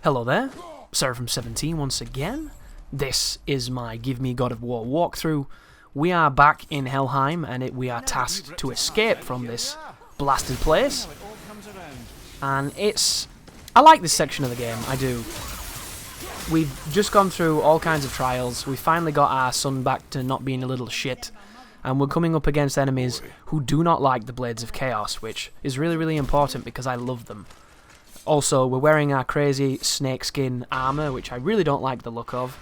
Hello there, Seraphim17 once again. This is my Give Me God of War walkthrough. We are back in Helheim and we are tasked to escape from this blasted place. And I like this section of the game, I do. We've just gone through all kinds of trials. We finally got our son back to not being a little shit. And we're coming up against enemies who do not like the Blades of Chaos, which is really, really important because I love them. Also, we're wearing our crazy snakeskin armor, which I really don't like the look of.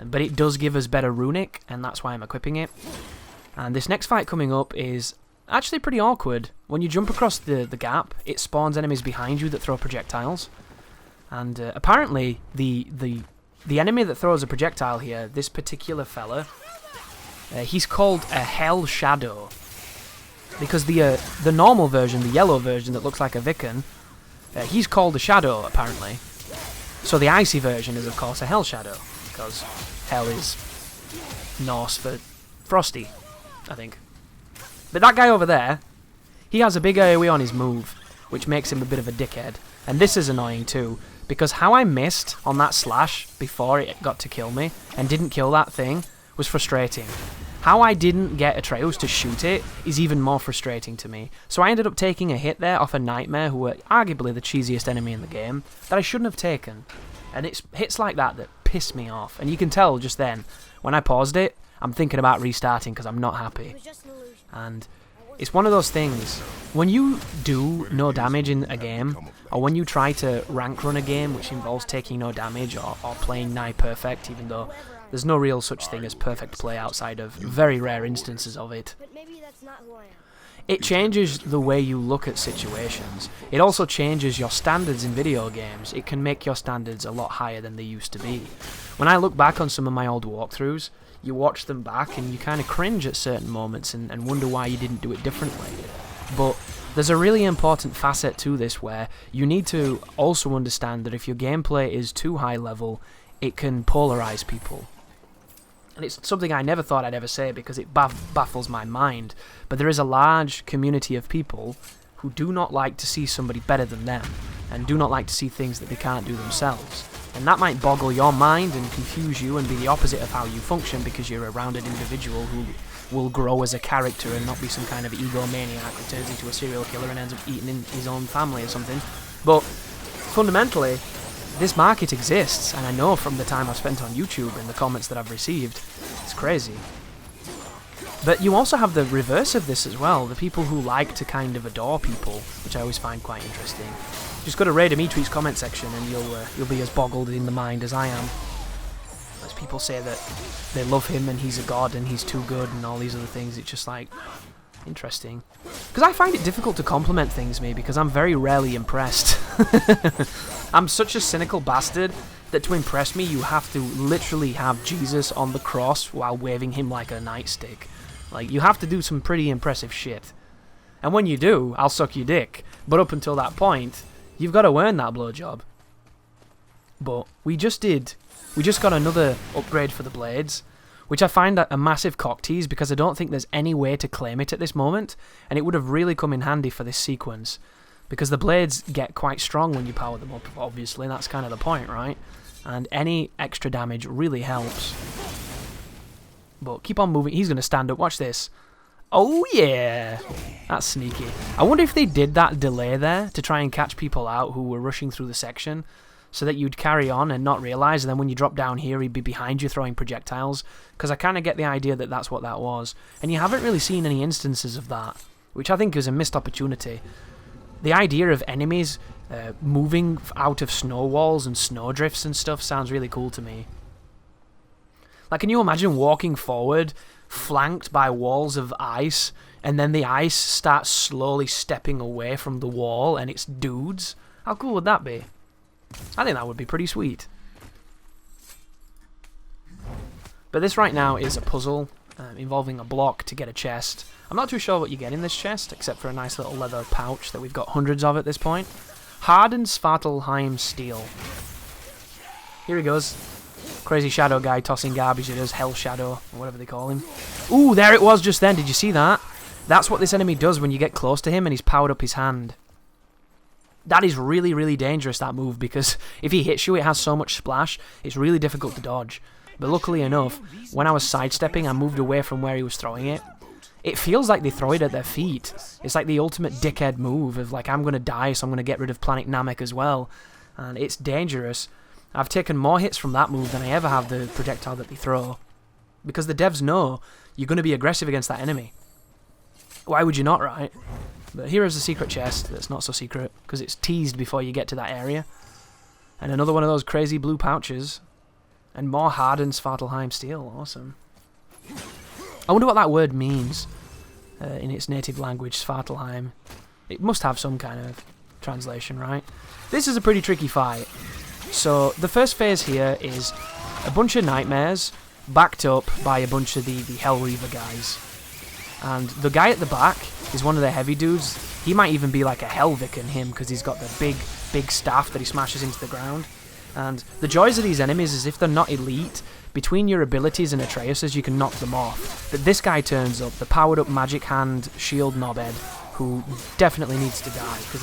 But it does give us better runic, and that's why I'm equipping it. And this next fight coming up is actually pretty awkward. When you jump across the gap, it spawns enemies behind you that throw projectiles. And apparently, the enemy that throws a projectile here, this particular fella, he's called a Hell Shadow. Because the normal version, the yellow version that looks like a Viken, he's called a Shadow, apparently. So the icy version is, of course, a Hell Shadow, because Hell is Norse for frosty, I think. But that guy over there, he has a big AoE on his move, which makes him a bit of a dickhead. And this is annoying too, because how I missed on that slash before it got to kill me, and didn't kill that thing, was frustrating. How I didn't get Atreus to shoot it is even more frustrating to me. So I ended up taking a hit there off a Nightmare, who were arguably the cheesiest enemy in the game, that I shouldn't have taken. And it's hits like that that piss me off. And you can tell just then, when I paused it, I'm thinking about restarting because I'm not happy. And it's one of those things, when you do no damage in a game, or when you try to rank run a game which involves taking no damage or playing nigh perfect, even though there's no real such thing as perfect play outside of very rare instances of it. It changes the way you look at situations. It also changes your standards in video games. It can make your standards a lot higher than they used to be. When I look back on some of my old walkthroughs, you watch them back and you kind of cringe at certain moments and wonder why you didn't do it differently. But there's a really important facet to this where you need to also understand that if your gameplay is too high level, it can polarize people. And it's something I never thought I'd ever say because it baffles my mind. But there is a large community of people who do not like to see somebody better than them, and do not like to see things that they can't do themselves. And that might boggle your mind and confuse you and be the opposite of how you function because you're a rounded individual who will grow as a character and not be some kind of egomaniac who turns into a serial killer and ends up eating his own family or something. But fundamentally, this market exists, and I know from the time I've spent on YouTube and the comments that I've received, it's crazy. But you also have the reverse of this as well, the people who like to kind of adore people, which I always find quite interesting. Just go to RaiderMeTweet's comment section and you'll be as boggled in the mind as I am. As people say that they love him and he's a god and he's too good and all these other things, it's just like, interesting. Because I find it difficult to compliment things, me, because I'm very rarely impressed. I'm such a cynical bastard that to impress me you have to literally have Jesus on the cross while waving him like a nightstick. Like, you have to do some pretty impressive shit. And when you do, I'll suck your dick. But up until that point, you've got to earn that blowjob. But we just got another upgrade for the blades, which I find a massive cock tease because I don't think there's any way to claim it at this moment, and it would have really come in handy for this sequence. Because the blades get quite strong when you power them up, obviously, that's kind of the point, right? And any extra damage really helps. But keep on moving, he's going to stand up, watch this. Oh yeah! That's sneaky. I wonder if they did that delay there to try and catch people out who were rushing through the section, so that you'd carry on and not realise, and then when you drop down here he'd be behind you throwing projectiles, because I kind of get the idea that that's what that was. And you haven't really seen any instances of that, which I think is a missed opportunity. The idea of enemies moving out of snow walls and snow drifts and stuff sounds really cool to me. Like, can you imagine walking forward, flanked by walls of ice, and then the ice starts slowly stepping away from the wall and it's dudes? How cool would that be? I think that would be pretty sweet. But this right now is a puzzle involving a block to get a chest. I'm not too sure what you get in this chest, except for a nice little leather pouch that we've got hundreds of at this point. Hardened Svartalheim steel. Here he goes. Crazy shadow guy tossing garbage at us, Hell Shadow, or whatever they call him. Ooh, there it was just then, did you see that? That's what this enemy does when you get close to him and he's powered up his hand. That is really, really dangerous, that move, because if he hits you, it has so much splash, it's really difficult to dodge. But luckily enough, when I was sidestepping, I moved away from where he was throwing it. It feels like they throw it at their feet. It's like the ultimate dickhead move of, like, I'm going to die, so I'm going to get rid of Planet Namek as well. And it's dangerous. I've taken more hits from that move than I ever have the projectile that they throw. Because the devs know you're going to be aggressive against that enemy. Why would you not, right? But here is a secret chest that's not so secret, because it's teased before you get to that area. And another one of those crazy blue pouches. And more hardened Svartalheim steel. Awesome. I wonder what that word means in its native language, Svartalheim. It must have some kind of translation, right? This is a pretty tricky fight. So the first phase here is a bunch of nightmares backed up by a bunch of the Hell Reaver guys. And the guy at the back is one of the heavy dudes. He might even be like a Helvic in him, because he's got the big staff that he smashes into the ground. And the joys of these enemies is if they're not elite, between your abilities and Atreus's you can knock them off. But this guy turns up, the powered up magic hand shield knobhead, who definitely needs to die, because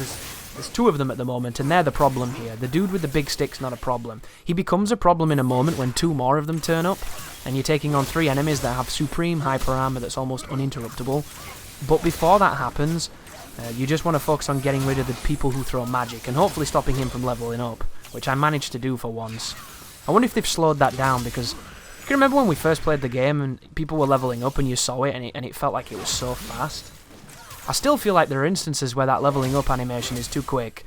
there's two of them at the moment, and they're the problem here. The dude with the big stick's not a problem. He becomes a problem in a moment when two more of them turn up, and you're taking on 3 enemies that have supreme hyper armor that's almost uninterruptible. But before that happens, you just want to focus on getting rid of the people who throw magic, and hopefully stopping him from leveling up, which I managed to do for once. I wonder if they've slowed that down, because you can remember when we first played the game and people were leveling up and you saw it and it felt like it was so fast. I still feel like there are instances where that leveling up animation is too quick.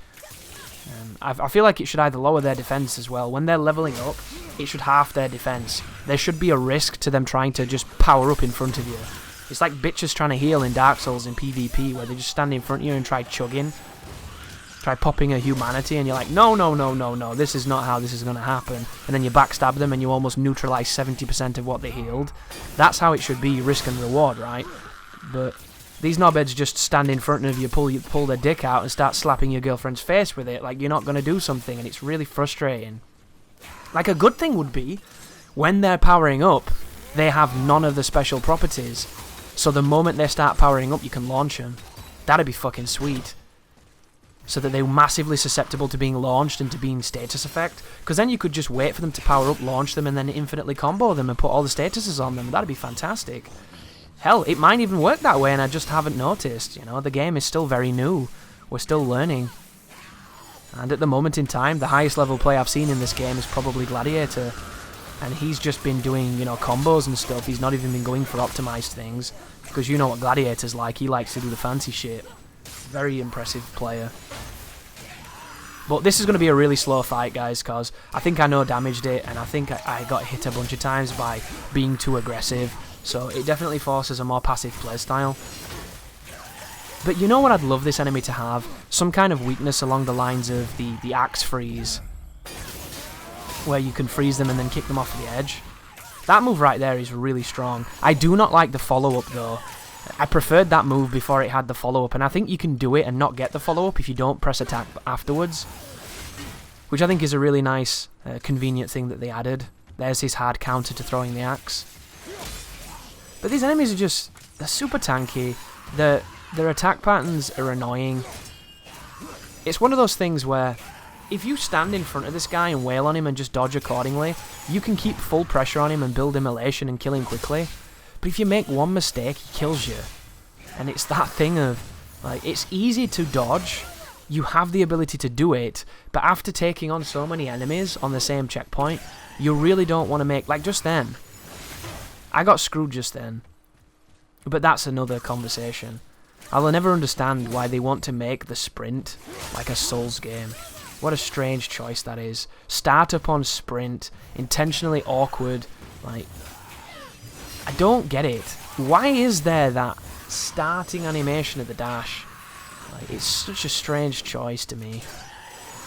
I feel like it should either lower their defense as well. When they're leveling up, it should half their defense. There should be a risk to them trying to just power up in front of you. It's like bitches trying to heal in Dark Souls in PvP, where they just stand in front of you and try chugging. Try popping a humanity, and you're like, no, this is not how this is going to happen. And then you backstab them and you almost neutralize 70% of what they healed. That's how it should be, risk and reward, right? But these knobheads just stand in front of you, pull their dick out and start slapping your girlfriend's face with it, like you're not going to do something, and it's really frustrating. Like, a good thing would be, when they're powering up, they have none of the special properties. So the moment they start powering up, you can launch them. That'd be fucking sweet. So that they're massively susceptible to being launched and to being status effect. Because then you could just wait for them to power up, launch them, and then infinitely combo them and put all the statuses on them. That'd be fantastic. Hell, it might even work that way and I just haven't noticed. You know, the game is still very new. We're still learning. And at the moment in time, the highest level play I've seen in this game is probably Gladiator. And he's just been doing, you know, combos and stuff. He's not even been going for optimized things. Because you know what Gladiator's like. He likes to do the fancy shit. Very impressive player. But this is going to be a really slow fight, guys, because I think I no-damaged it, and I think I got hit a bunch of times by being too aggressive. So it definitely forces a more passive playstyle. But you know what I'd love this enemy to have? Some kind of weakness along the lines of the axe freeze, where you can freeze them and then kick them off the edge. That move right there is really strong. I do not like the follow-up, though. I preferred that move before it had the follow-up, and I think you can do it and not get the follow-up if you don't press attack afterwards. Which I think is a really nice, convenient thing that they added. There's his hard counter to throwing the axe. But these enemies are they're super tanky. Their attack patterns are annoying. It's one of those things where, if you stand in front of this guy and wail on him and just dodge accordingly, you can keep full pressure on him and build immolation and kill him quickly. But if you make one mistake, he kills you. And it's that thing of, like, it's easy to dodge, you have the ability to do it, but after taking on so many enemies on the same checkpoint, you really don't want to make, like just then. I got screwed just then. But that's another conversation. I'll never understand why they want to make the sprint like a Souls game. What a strange choice that is. Start up on sprint, intentionally awkward, like, I don't get it. Why is there that starting animation of the dash? Like, it's such a strange choice to me.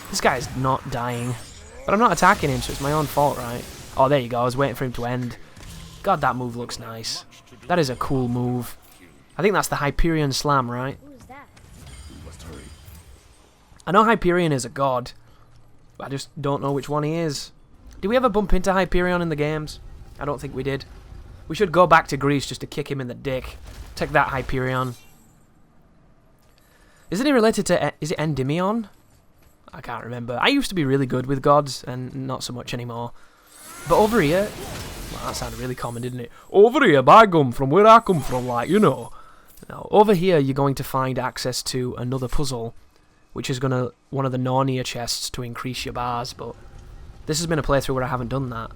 This guy's not dying. But I'm not attacking him, so it's my own fault, right? Oh, there you go. I was waiting for him to end. God, that move looks nice. That is a cool move. I think that's the Hyperion Slam, right? I know Hyperion is a god. But I just don't know which one he is. Did we ever bump into Hyperion in the games? I don't think we did. We should go back to Greece just to kick him in the dick. Take that, Hyperion. Isn't he related to... Is it Endymion? I can't remember. I used to be really good with gods, and not so much anymore. But over here... Well, that sounded really common, didn't it? Over here, by gum, from where I come from, like, you know. Now, over here, you're going to find access to another puzzle, which is one of the Narnia chests to increase your bars, but this has been a playthrough where I haven't done that,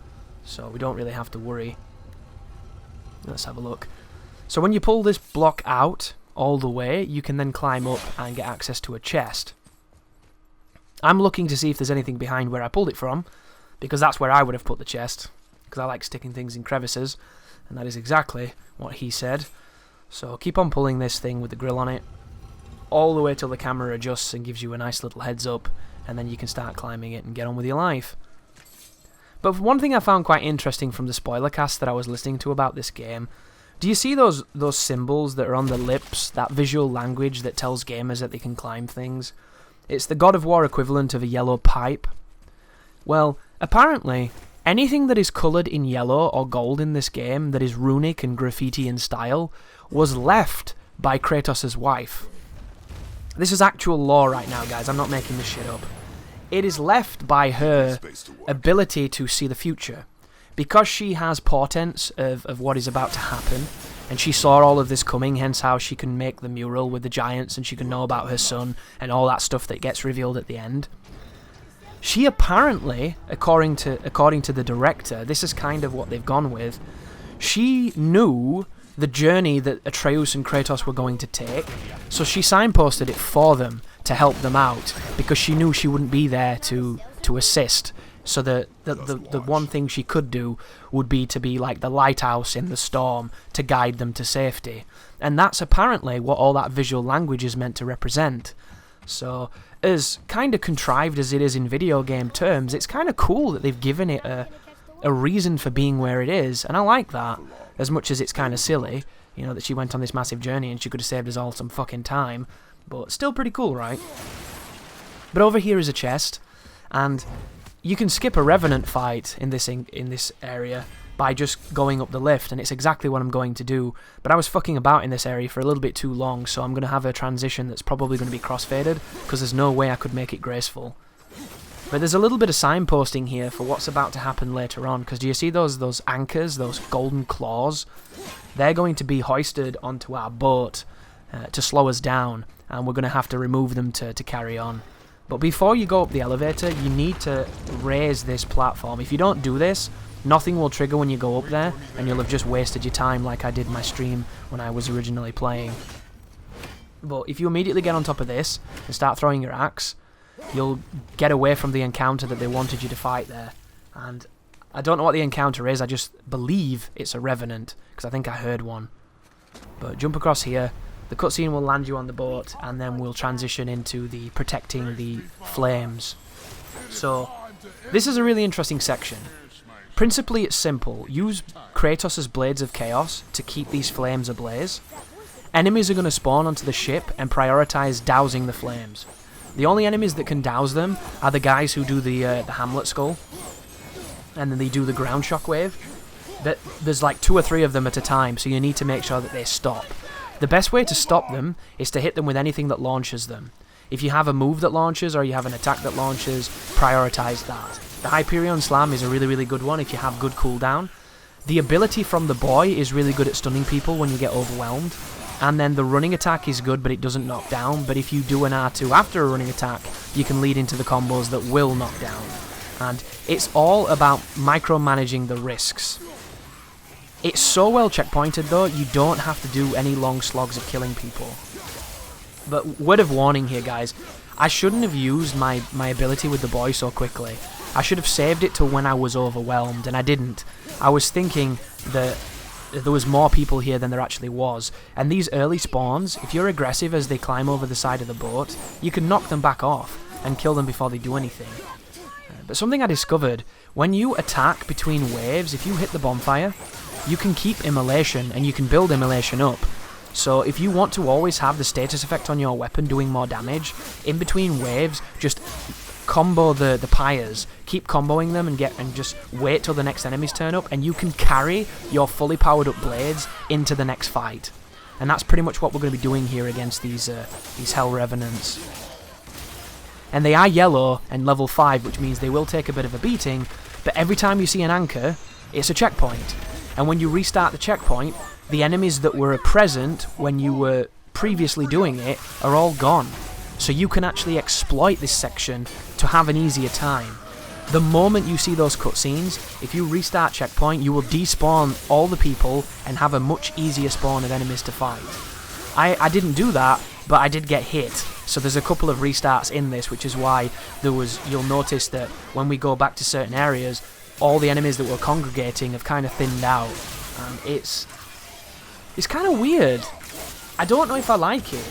so we don't really have to worry. Let's have a look. So when you pull this block out all the way, you can then climb up and get access to a chest. I'm looking to see if there's anything behind where I pulled it from, because that's where I would have put the chest, because I like sticking things in crevices, and that is exactly what he said. So keep on pulling this thing with the grill on it, all the way till the camera adjusts and gives you a nice little heads up, and then you can start climbing it and get on with your life. But one thing I found quite interesting from the spoiler cast that I was listening to about this game, do you see those symbols that are on the lips, that visual language that tells gamers that they can climb things? It's the God of War equivalent of a yellow pipe. Well, apparently, anything that is coloured in yellow or gold in this game that is runic and graffiti in style was left by Kratos' wife. This is actual lore right now, guys. I'm not making this shit up. It is left by her ability to see the future. Because she has portents of what is about to happen, and she saw all of this coming, hence how she can make the mural with the giants, and she can know about her son, and all that stuff that gets revealed at the end. She apparently, according to the director, this is kind of what they've gone with, she knew the journey that Atreus and Kratos were going to take, so she signposted it for them to help them out, because she knew she wouldn't be there to assist. So the one thing she could do would be to be like the lighthouse in the storm to guide them to safety. And that's apparently what all that visual language is meant to represent. So, as kind of contrived as it is in video game terms, it's kind of cool that they've given it a reason for being where it is, and I like that, as much as it's kind of silly, you know, that she went on this massive journey and she could have saved us all some fucking time, but still pretty cool, right? But over here is a chest, and you can skip a Revenant fight in this area by just going up the lift, and it's exactly what I'm going to do. But I was fucking about in this area for a little bit too long, so I'm going to have a transition that's probably going to be crossfaded, because there's no way I could make it graceful. But there's a little bit of signposting here for what's about to happen later on, because do you see those anchors, those golden claws? They're going to be hoisted onto our boat to slow us down, and we're going to have to remove them to carry on. But before you go up the elevator, you need to raise this platform. If you don't do this, nothing will trigger when you go up there, and you'll have just wasted your time like I did my stream when I was originally playing. But if you immediately get on top of this and start throwing your axe, you'll get away from the encounter that they wanted you to fight there. And I don't know what the encounter is, I just believe it's a revenant, because I think I heard one. But jump across here. The cutscene will land you on the boat, and then we'll transition into the protecting the flames. So, this is a really interesting section. Principally, it's simple. Use Kratos' Blades of Chaos to keep these flames ablaze. Enemies are going to spawn onto the ship and prioritize dousing the flames. The only enemies that can douse them are the guys who do the Hamlet skull, and then they do the ground shockwave. There's like 2 or 3 of them at a time, so you need to make sure that they stop. The best way to stop them is to hit them with anything that launches them. If you have a move that launches or you have an attack that launches, prioritize that. The Hyperion Slam is a really, really good one if you have good cooldown. The ability from the boy is really good at stunning people when you get overwhelmed. And then the running attack is good, but it doesn't knock down. But if you do an R2 after a running attack, you can lead into the combos that will knock down. And it's all about micromanaging the risks. It's so well checkpointed though, you don't have to do any long slogs of killing people. But word of warning here, guys, I shouldn't have used my ability with the boy so quickly. I should have saved it to when I was overwhelmed, and I didn't. I was thinking that there was more people here than there actually was, and these early spawns, if you're aggressive as they climb over the side of the boat, you can knock them back off and kill them before they do anything. But something I discovered, when you attack between waves, if you hit the bonfire, you can keep immolation, and you can build immolation up. So if you want to always have the status effect on your weapon doing more damage, in between waves, just combo the pyres, keep comboing them and just wait till the next enemies turn up, and you can carry your fully powered up blades into the next fight. And that's pretty much what we're going to be doing here against these Hell Revenants. and they are yellow and level 5, which means they will take a bit of a beating, but every time you see an anchor, it's a checkpoint. And when you restart the checkpoint, the enemies that were present when you were previously doing it are all gone. So you can actually exploit this section to have an easier time. The moment you see those cutscenes, if you restart checkpoint, you will despawn all the people and have a much easier spawn of enemies to fight. I didn't do that, but I did get hit. So there's a couple of restarts in this, which is why you'll notice that when we go back to certain areas, all the enemies that were congregating have kind of thinned out. And it's kind of weird. I don't know if I like it.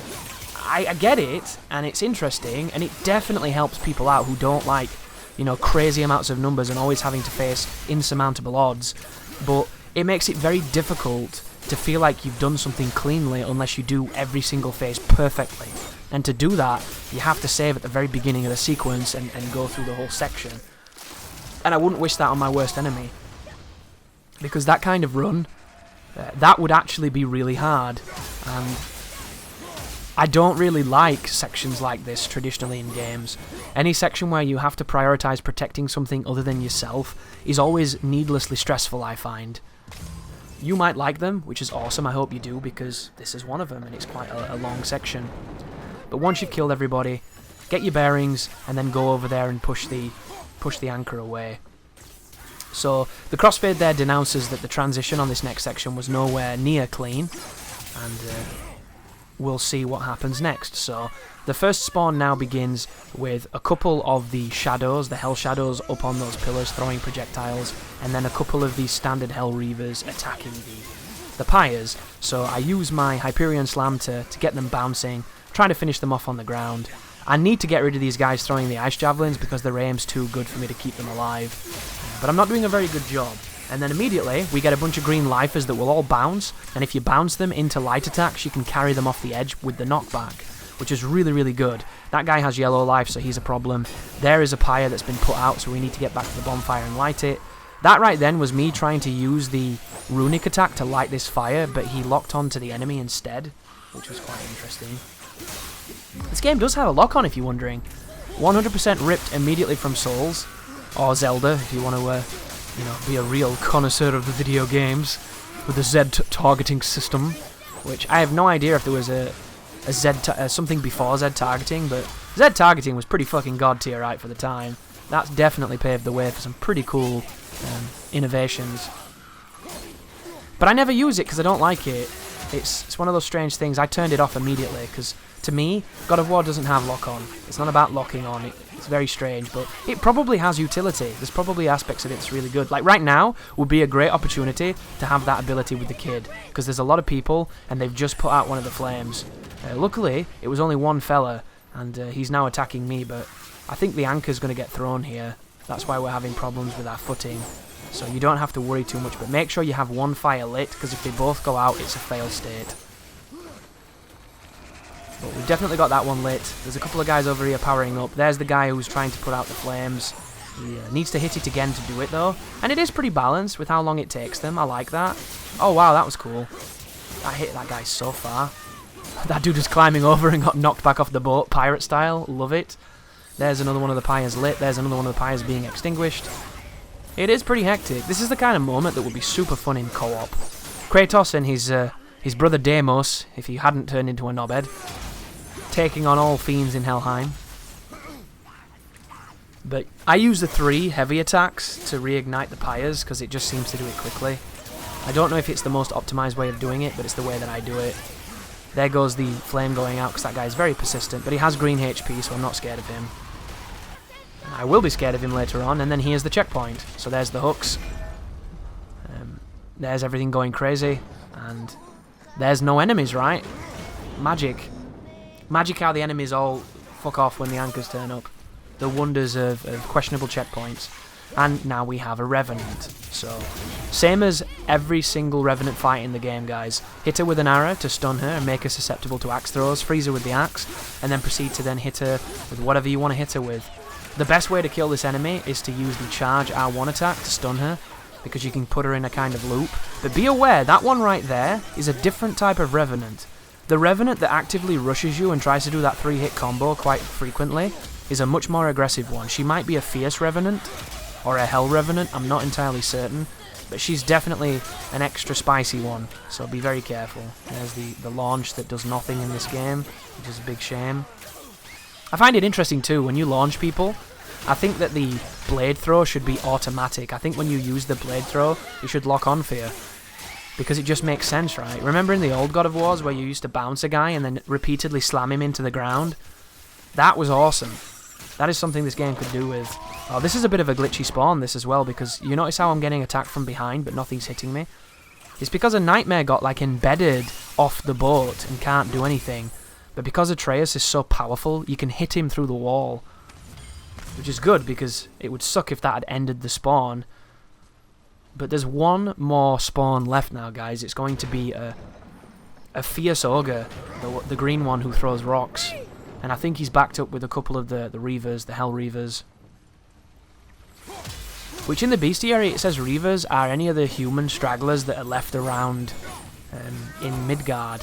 I get it, and it's interesting, and it definitely helps people out who don't like, crazy amounts of numbers and always having to face insurmountable odds. But it makes it very difficult to feel like you've done something cleanly unless you do every single phase perfectly. And to do that, you have to save at the very beginning of the sequence and go through the whole section. And I wouldn't wish that on my worst enemy. Because that kind of run, that would actually be really hard. And I don't really like sections like this traditionally in games. Any section where you have to prioritize protecting something other than yourself is always needlessly stressful, I find. You might like them, which is awesome, I hope you do, because this is one of them and it's quite a long section. But once you've killed everybody, get your bearings and then go over there and push the anchor away. So the crossfade there denounces that the transition on this next section was nowhere near clean, and we'll see what happens next. So the first spawn now begins with a couple of the shadows, the hell shadows up on those pillars throwing projectiles, and then a couple of these standard hell reavers attacking the pyres. So I use my Hyperion Slam to get them bouncing, trying to finish them off on the ground. I need to get rid of these guys throwing the ice javelins because their aim's too good for me to keep them alive. But I'm not doing a very good job. And then immediately, we get a bunch of green lifers that will all bounce, and if you bounce them into light attacks, you can carry them off the edge with the knockback, which is really, really good. That guy has yellow life, so he's a problem. There is a pyre that's been put out, so we need to get back to the bonfire and light it. That right then was me trying to use the runic attack to light this fire, but he locked onto the enemy instead, which was quite interesting. This game does have a lock-on, if you're wondering. 100% ripped immediately from Souls, or Zelda, if you want to be a real connoisseur of the video games, with a Z targeting system, which I have no idea if there was something before Z targeting, but Z targeting was pretty fucking god tier, right, for the time. That's definitely paved the way for some pretty cool innovations. But I never use it because I don't like it. It's one of those strange things. I turned it off immediately because, to me, God of War doesn't have lock-on. It's not about locking on. It's very strange, but it probably has utility. There's probably aspects of it that's really good. Like right now would be a great opportunity to have that ability with the kid, because there's a lot of people and they've just put out one of the flames. Luckily, it was only one fella, and he's now attacking me, but I think the anchor's going to get thrown here. That's why we're having problems with our footing. So you don't have to worry too much, but make sure you have one fire lit, because if they both go out, it's a fail state. But we've definitely got that one lit. There's a couple of guys over here powering up. There's the guy who's trying to put out the flames. He needs to hit it again to do it, though. And it is pretty balanced with how long it takes them. I like that. Oh, wow, that was cool. I hit that guy so far. That dude was climbing over and got knocked back off the boat, pirate style. Love it. There's another one of the pyres lit. There's another one of the pyres being extinguished. It is pretty hectic. This is the kind of moment that would be super fun in co-op. Kratos and his brother Deimos, if he hadn't turned into a knobhead, taking on all fiends in Helheim. But I use the 3 heavy attacks to reignite the pyres because it just seems to do it quickly. I don't know if it's the most optimized way of doing it, but it's the way that I do it. There goes the flame going out because that guy is very persistent, but he has green HP, so I'm not scared of him. I will be scared of him later on, and then here's the checkpoint. So there's the hooks. There's everything going crazy, and there's no enemies, right? Magic. Magic how the enemies all fuck off when the anchors turn up. The wonders of questionable checkpoints. And now we have a Revenant. So, same as every single Revenant fight in the game, guys. Hit her with an arrow to stun her and make her susceptible to axe throws, freeze her with the axe, and then proceed to then hit her with whatever you want to hit her with. The best way to kill this enemy is to use the charge R1 attack to stun her, because you can put her in a kind of loop. But be aware, that one right there is a different type of Revenant. The Revenant that actively rushes you and tries to do that 3-hit combo quite frequently is a much more aggressive one. She might be a fierce revenant, or a hell revenant, I'm not entirely certain, but she's definitely an extra spicy one, so be very careful. There's the launch that does nothing in this game, which is a big shame. I find it interesting too, when you launch people, I think that the blade throw should be automatic. I think when you use the blade throw, it should lock on for you. Because it just makes sense, right? Remember in the old God of Wars where you used to bounce a guy and then repeatedly slam him into the ground? That was awesome. That is something this game could do with... Oh, this is a bit of a glitchy spawn, this as well, because you notice how I'm getting attacked from behind, but nothing's hitting me? It's because a nightmare got, like, embedded off the boat and can't do anything. But because Atreus is so powerful, you can hit him through the wall. Which is good, because it would suck if that had ended the spawn. But there's one more spawn left now, guys. It's going to be a fierce ogre, the green one who throws rocks. And I think he's backed up with a couple of the Reavers, the Hell Reavers. Which in the bestiary it says Reavers are any of the human stragglers that are left around in Midgard.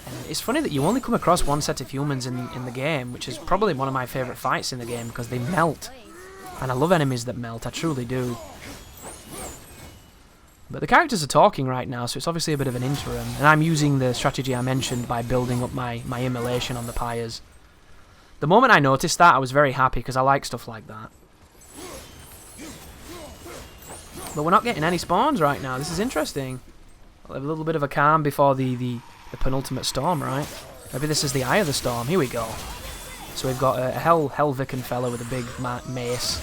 And it's funny that you only come across one set of humans in the game, which is probably one of my favourite fights in the game, because they melt. And I love enemies that melt, I truly do. But the characters are talking right now, so it's obviously a bit of an interim. And I'm using the strategy I mentioned by building up my immolation on the pyres. The moment I noticed that, I was very happy, because I like stuff like that. But we're not getting any spawns right now. This is interesting. We'll have a little bit of a calm before the penultimate storm, right? Maybe this is the eye of the storm. Here we go. So we've got a Helvican fella with a big mace.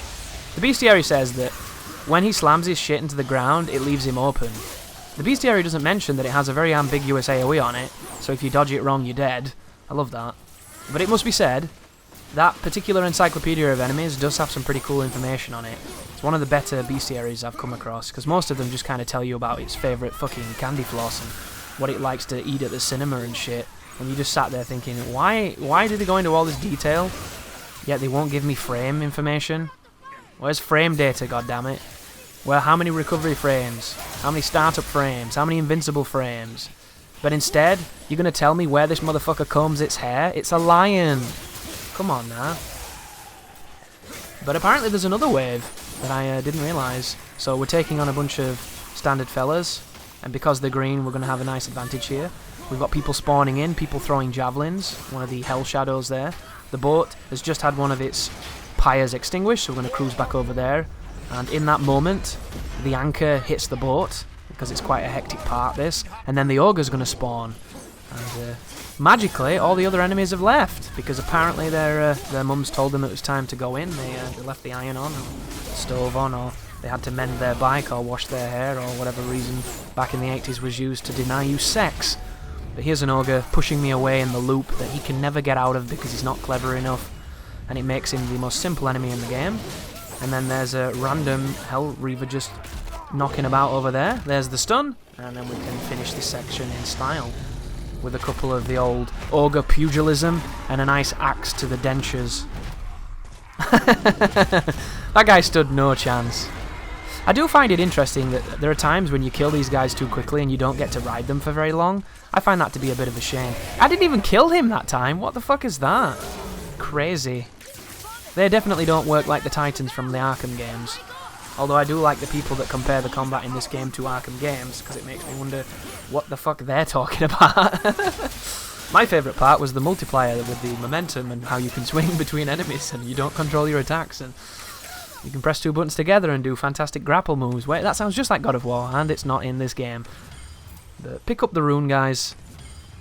The bestiary says that when he slams his shit into the ground, it leaves him open. The bestiary doesn't mention that it has a very ambiguous AoE on it, so if you dodge it wrong, you're dead. I love that. But it must be said, that particular encyclopedia of enemies does have some pretty cool information on it. It's one of the better bestiaries I've come across, because most of them just kind of tell you about its favourite fucking candy floss and what it likes to eat at the cinema and shit. And you just sat there thinking, why do they go into all this detail, yet they won't give me frame information? Where's frame data, goddammit? Well, how many recovery frames? How many startup frames? How many invincible frames? But instead, you're going to tell me where this motherfucker combs its hair? It's a lion! Come on now. But apparently there's another wave that I didn't realise. So we're taking on a bunch of standard fellas, and because they're green, we're going to have a nice advantage here. We've got people spawning in, people throwing javelins, one of the hell shadows there. The boat has just had one of its pyres extinguished, so we're going to cruise back over there. And in that moment, the anchor hits the boat, because it's quite a hectic part, this, and then the ogre's going to spawn. And magically, all the other enemies have left, because apparently their mums told them it was time to go in. They left the iron on, or the stove on, or they had to mend their bike, or wash their hair, or whatever reason back in the 80s was used to deny you sex. But here's an ogre pushing me away in the loop that he can never get out of because he's not clever enough, and it makes him the most simple enemy in the game. And then there's a random Hell Reaver just knocking about over there. There's the stun, and then we can finish this section in style with a couple of the old ogre pugilism and a nice axe to the dentures. That guy stood no chance. I do find it interesting that there are times when you kill these guys too quickly and you don't get to ride them for very long. I find that to be a bit of a shame. I didn't even kill him that time. What the fuck is that? Crazy. They definitely don't work like the Titans from the Arkham games. Although I do like the people that compare the combat in this game to Arkham games, because it makes me wonder what the fuck they're talking about. My favourite part was the multiplier with the momentum and how you can swing between enemies and you don't control your attacks, and you can press two buttons together and do fantastic grapple moves. Wait, that sounds just like God of War, and it's not in this game. But pick up the rune, guys.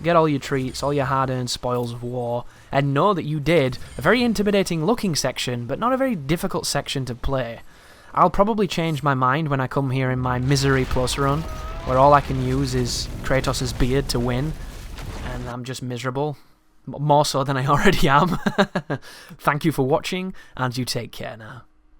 Get all your treats, all your hard-earned spoils of war, and know that you did a very intimidating looking section, but not a very difficult section to play. I'll probably change my mind when I come here in my Misery Plus run, where all I can use is Kratos' beard to win, and I'm just miserable. More so than I already am. Thank you for watching, and you take care now.